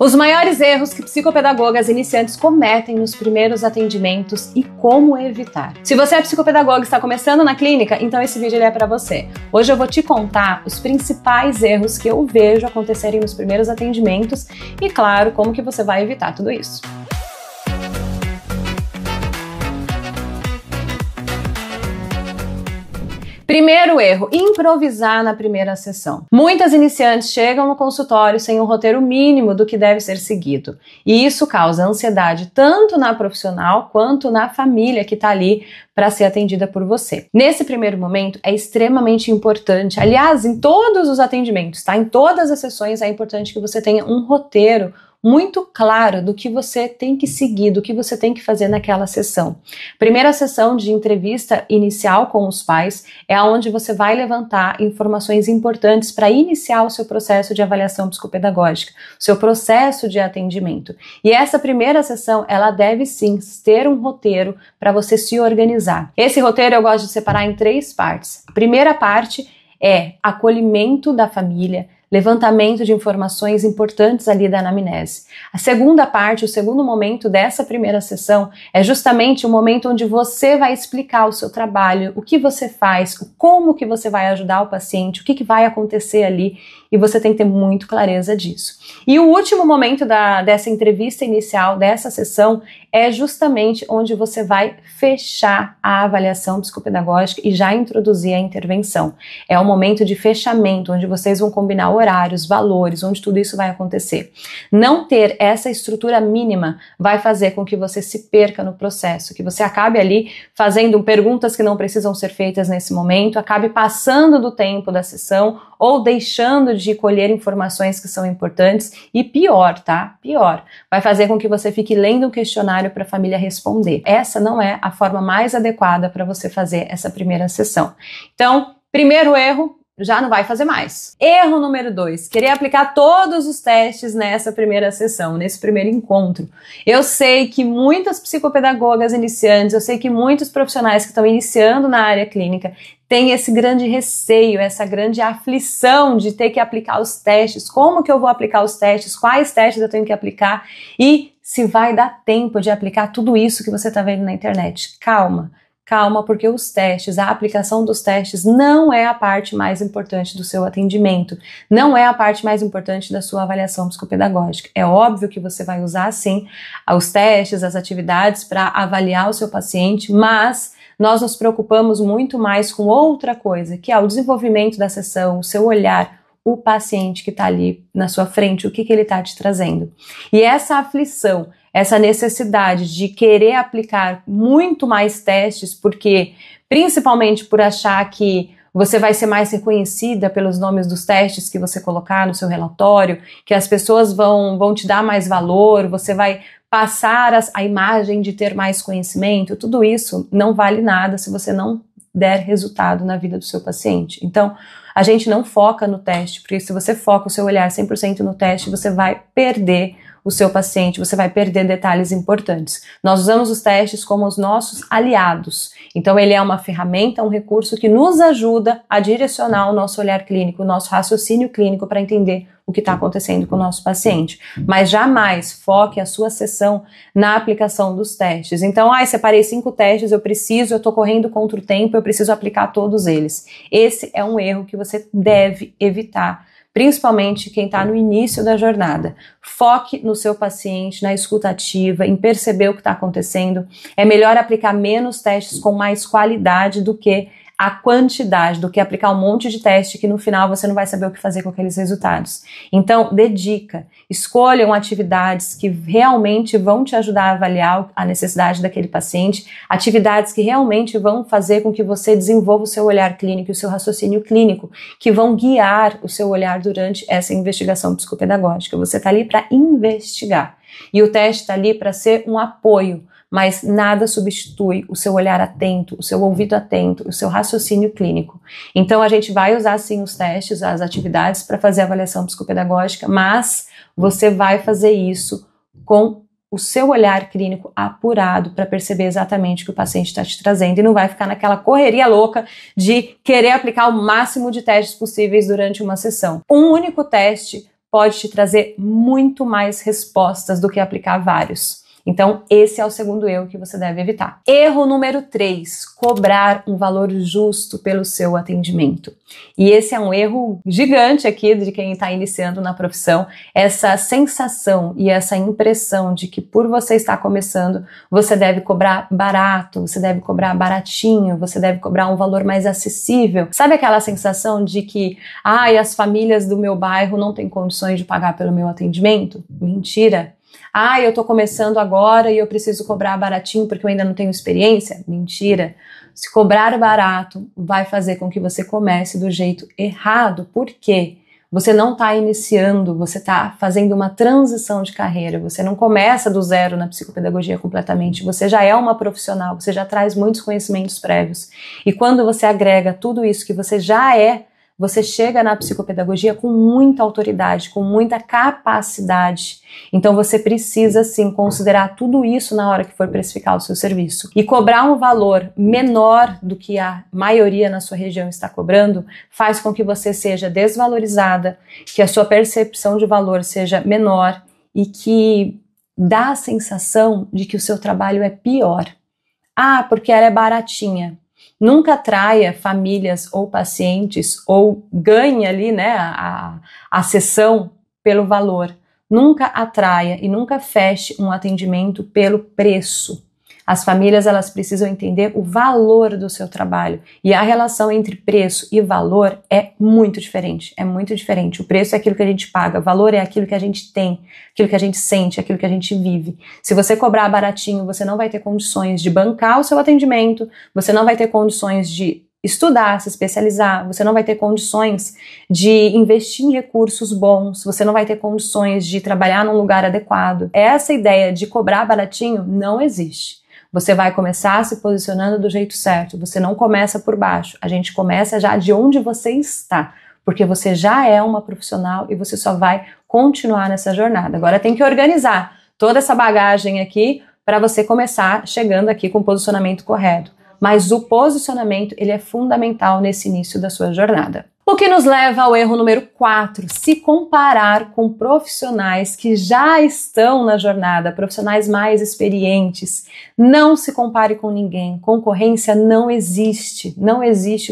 Os maiores erros que psicopedagogas iniciantes cometem nos primeiros atendimentos e como evitar. Se você é psicopedagoga e está começando na clínica, então esse vídeo é para você. Hoje eu vou te contar os principais erros que eu vejo acontecerem nos primeiros atendimentos e, claro, como que você vai evitar tudo isso. Primeiro erro, improvisar na primeira sessão. Muitas iniciantes chegam no consultório sem um roteiro mínimo do que deve ser seguido. E isso causa ansiedade tanto na profissional quanto na família que está ali para ser atendida por você. Nesse primeiro momento é extremamente importante, aliás, em todos os atendimentos, tá? Em todas as sessões é importante que você tenha um roteiro muito claro do que você tem que seguir, do que você tem que fazer naquela sessão. Primeira sessão de entrevista inicial com os pais é onde você vai levantar informações importantes para iniciar o seu processo de avaliação psicopedagógica, o seu processo de atendimento. E essa primeira sessão, ela deve sim ter um roteiro para você se organizar. Esse roteiro eu gosto de separar em 3 partes. A primeira parte é acolhimento da família, levantamento de informações importantes ali da anamnese. A segunda parte, o segundo momento dessa primeira sessão é justamente o momento onde você vai explicar o seu trabalho, o que você faz, como que você vai ajudar o paciente, o que vai acontecer ali, e você tem que ter muito clareza disso. E o último momento dessa entrevista inicial, dessa sessão, é justamente onde você vai fechar a avaliação psicopedagógica e já introduzir a intervenção. É o momento de fechamento, onde vocês vão combinar horários, valores, onde tudo isso vai acontecer. Não ter essa estrutura mínima vai fazer com que você se perca no processo, que você acabe ali fazendo perguntas que não precisam ser feitas nesse momento, acabe passando do tempo da sessão ou deixando de colher informações que são importantes e pior, tá? Pior, vai fazer com que você fique lendo um questionário para a família responder. Essa não é a forma mais adequada para você fazer essa primeira sessão. Então, primeiro erro, já não vai fazer mais. Erro número 2, querer aplicar todos os testes nessa primeira sessão, nesse primeiro encontro. Eu sei que muitas psicopedagogas iniciantes, eu sei que muitos profissionais que estão iniciando na área clínica têm esse grande receio, essa grande aflição de ter que aplicar os testes. Como que eu vou aplicar os testes? Quais testes eu tenho que aplicar? E se vai dar tempo de aplicar tudo isso que você está vendo na internet. Calma. Calma, porque os testes, a aplicação dos testes não é a parte mais importante do seu atendimento, não é a parte mais importante da sua avaliação psicopedagógica. É óbvio que você vai usar, sim, os testes, as atividades para avaliar o seu paciente, mas nós nos preocupamos muito mais com outra coisa, que é o desenvolvimento da sessão, o seu olhar, o paciente que está ali na sua frente, o que ele está te trazendo. E essa aflição, essa necessidade de querer aplicar muito mais testes, porque principalmente por achar que você vai ser mais reconhecida pelos nomes dos testes que você colocar no seu relatório, que as pessoas vão te dar mais valor, você vai passar a imagem de ter mais conhecimento, tudo isso não vale nada se você não der resultado na vida do seu paciente. Então, a gente não foca no teste, porque se você foca o seu olhar 100% no teste, você vai perder o seu paciente, você vai perder detalhes importantes. Nós usamos os testes como os nossos aliados. Então ele é uma ferramenta, um recurso que nos ajuda a direcionar o nosso olhar clínico, o nosso raciocínio clínico para entender o que está acontecendo com o nosso paciente. Mas jamais foque a sua sessão na aplicação dos testes. Então, separei 5 testes, eu estou correndo contra o tempo, eu preciso aplicar todos eles. Esse é um erro que você deve evitar, principalmente quem está no início da jornada. Foque no seu paciente, na escuta ativa, em perceber o que está acontecendo. É melhor aplicar menos testes com mais qualidade do que a quantidade, do que aplicar um monte de teste que no final você não vai saber o que fazer com aqueles resultados. Então, dedica, escolham atividades que realmente vão te ajudar a avaliar a necessidade daquele paciente, atividades que realmente vão fazer com que você desenvolva o seu olhar clínico e o seu raciocínio clínico, que vão guiar o seu olhar durante essa investigação psicopedagógica. Você está ali para investigar e o teste está ali para ser um apoio, mas nada substitui o seu olhar atento, o seu ouvido atento, o seu raciocínio clínico. Então a gente vai usar sim os testes, as atividades para fazer a avaliação psicopedagógica, mas você vai fazer isso com o seu olhar clínico apurado para perceber exatamente o que o paciente está te trazendo e não vai ficar naquela correria louca de querer aplicar o máximo de testes possíveis durante uma sessão. Um único teste pode te trazer muito mais respostas do que aplicar vários. Então, esse é o segundo erro que você deve evitar. Erro número 3, cobrar um valor justo pelo seu atendimento. E esse é um erro gigante aqui de quem está iniciando na profissão, essa sensação e essa impressão de que por você estar começando, você deve cobrar barato, você deve cobrar baratinho, você deve cobrar um valor mais acessível. Sabe aquela sensação de que, as famílias do meu bairro não têm condições de pagar pelo meu atendimento? Mentira! Eu estou começando agora e eu preciso cobrar baratinho porque eu ainda não tenho experiência? Mentira! Se cobrar barato vai fazer com que você comece do jeito errado. Por quê? Você não está iniciando, você está fazendo uma transição de carreira, você não começa do zero na psicopedagogia completamente, você já é uma profissional, você já traz muitos conhecimentos prévios. E quando você agrega tudo isso que você já é, você chega na psicopedagogia com muita autoridade, com muita capacidade. Então você precisa sim considerar tudo isso na hora que for precificar o seu serviço. E cobrar um valor menor do que a maioria na sua região está cobrando faz com que você seja desvalorizada, que a sua percepção de valor seja menor e que dá a sensação de que o seu trabalho é pior. Porque ela é baratinha. Nunca atraia famílias ou pacientes ou ganhe ali, né, a sessão pelo valor. Nunca atraia e nunca feche um atendimento pelo preço. As famílias, elas precisam entender o valor do seu trabalho. E a relação entre preço e valor é muito diferente. É muito diferente. O preço é aquilo que a gente paga, o valor é aquilo que a gente tem, aquilo que a gente sente, aquilo que a gente vive. Se você cobrar baratinho, você não vai ter condições de bancar o seu atendimento, você não vai ter condições de estudar, se especializar, você não vai ter condições de investir em recursos bons, você não vai ter condições de trabalhar num lugar adequado. Essa ideia de cobrar baratinho não existe. Você vai começar se posicionando do jeito certo, você não começa por baixo, a gente começa já de onde você está, porque você já é uma profissional e você só vai continuar nessa jornada. Agora tem que organizar toda essa bagagem aqui para você começar chegando aqui com o posicionamento correto. Mas o posicionamento, ele é fundamental nesse início da sua jornada. O que nos leva ao erro número 4, se comparar com profissionais que já estão na jornada, profissionais mais experientes. Não se compare com ninguém, concorrência não existe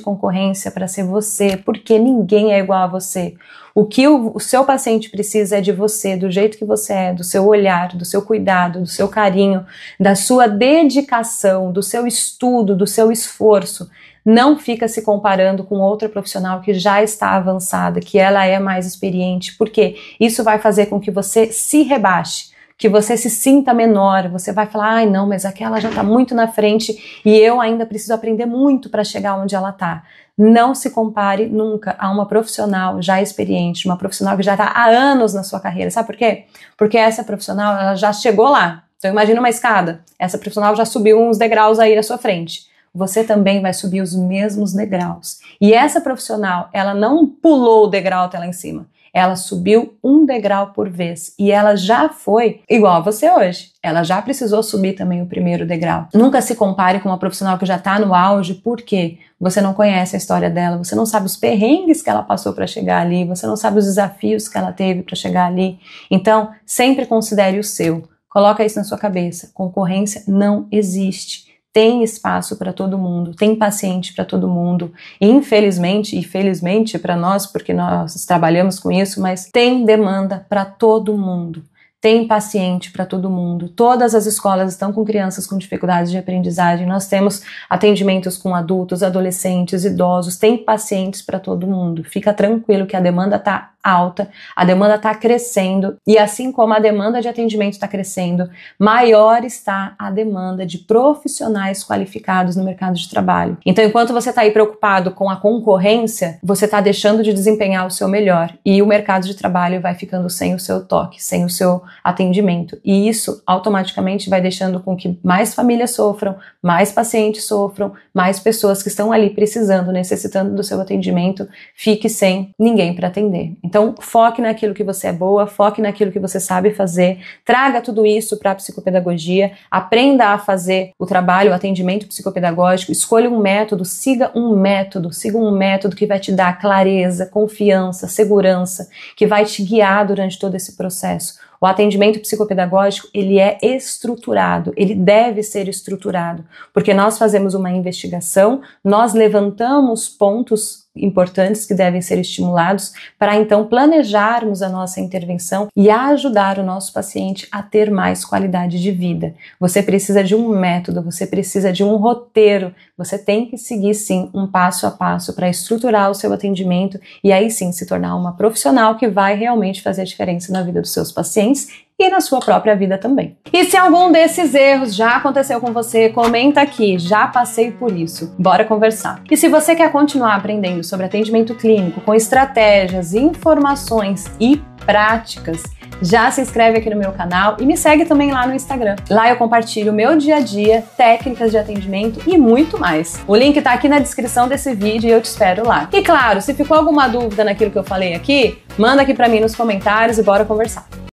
concorrência para ser você, porque ninguém é igual a você. O que o seu paciente precisa é de você, do jeito que você é, do seu olhar, do seu cuidado, do seu carinho, da sua dedicação, do seu estudo, do seu esforço. Não fica se comparando com outra profissional que já está avançada, que ela é mais experiente, porque isso vai fazer com que você se rebaixe, que você se sinta menor, você vai falar, não, mas aquela já está muito na frente e eu ainda preciso aprender muito para chegar onde ela está. Não se compare nunca a uma profissional já experiente, uma profissional que já está há anos na sua carreira. Sabe por quê? Porque essa profissional, ela já chegou lá. Então imagina uma escada, essa profissional já subiu uns degraus aí à sua frente. Você também vai subir os mesmos degraus. E essa profissional, ela não pulou o degrau até lá em cima. Ela subiu um degrau por vez. E ela já foi igual a você hoje. Ela já precisou subir também o primeiro degrau. Nunca se compare com uma profissional que já está no auge, porque você não conhece a história dela, você não sabe os perrengues que ela passou para chegar ali, você não sabe os desafios que ela teve para chegar ali. Então, sempre considere o seu. Coloca isso na sua cabeça. Concorrência não existe. Tem espaço para todo mundo, tem paciente para todo mundo. Infelizmente e felizmente para nós, porque nós trabalhamos com isso, mas tem demanda para todo mundo. Tem paciente para todo mundo. Todas as escolas estão com crianças com dificuldades de aprendizagem. Nós temos atendimentos com adultos, adolescentes, idosos. Tem pacientes para todo mundo. Fica tranquilo que a demanda está alta, a demanda está crescendo e assim como a demanda de atendimento está crescendo, maior está a demanda de profissionais qualificados no mercado de trabalho. Então, enquanto você está aí preocupado com a concorrência, você está deixando de desempenhar o seu melhor e o mercado de trabalho vai ficando sem o seu toque, sem o seu atendimento. E isso automaticamente vai deixando com que mais famílias sofram, mais pacientes sofram, mais pessoas que estão ali precisando, necessitando do seu atendimento, fique sem ninguém para atender. Então, foque naquilo que você é boa, foque naquilo que você sabe fazer, traga tudo isso para a psicopedagogia, aprenda a fazer o trabalho, o atendimento psicopedagógico, escolha um método, siga um método que vai te dar clareza, confiança, segurança, que vai te guiar durante todo esse processo. O atendimento psicopedagógico, ele é estruturado, ele deve ser estruturado, porque nós fazemos uma investigação, nós levantamos pontos importantes que devem ser estimulados para então planejarmos a nossa intervenção e ajudar o nosso paciente a ter mais qualidade de vida. Você precisa de um método, você precisa de um roteiro, você tem que seguir sim um passo a passo para estruturar o seu atendimento e aí sim se tornar uma profissional que vai realmente fazer a diferença na vida dos seus pacientes e na sua própria vida também. E se algum desses erros já aconteceu com você, comenta aqui, já passei por isso. Bora conversar. E se você quer continuar aprendendo sobre atendimento clínico com estratégias, informações e práticas, já se inscreve aqui no meu canal e me segue também lá no Instagram. Lá eu compartilho o meu dia a dia, técnicas de atendimento e muito mais. O link tá aqui na descrição desse vídeo e eu te espero lá. E claro, se ficou alguma dúvida naquilo que eu falei aqui, manda aqui pra mim nos comentários e bora conversar.